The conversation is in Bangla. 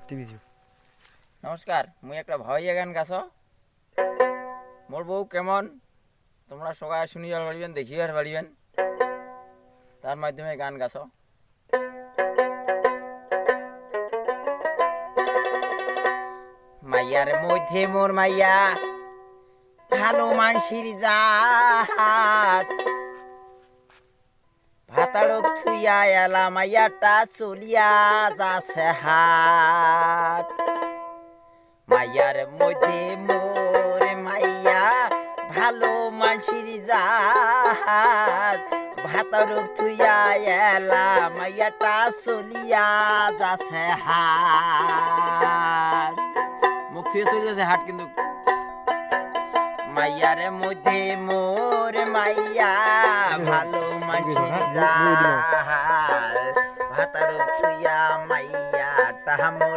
টিভি। নমস্কার, মুই একটা ভাইয়া গান গাছ মোর বউ কেমন তোমরা সবাই শুনিবার পারিবেন, দেখিবার পারিবেন, তার মাধ্যমে গান গাছ। মাইয়ার মধ্যে মোর মাইয়া ভালো মানসির জাত, ভাতাড়ক থুইয়া এলা মাইয়াটা চলিয়া যাচ্ছে হাট। মাইয়ার মধ্যে মোর মাইয়া ভালো মানসির জাত, ভাতাড়ক থুইয়া এলা মাইয়াটা চলিয়া যাচ্ছে হাট। মুখ থুয়ে চলে যাচ্ছে হাট কিন্তু। মাইয়ার মধ্যে মোর মাইয়া ভালো মানসির জাত, ভাতাড়ক থুইয়া মাইয়াটা মোর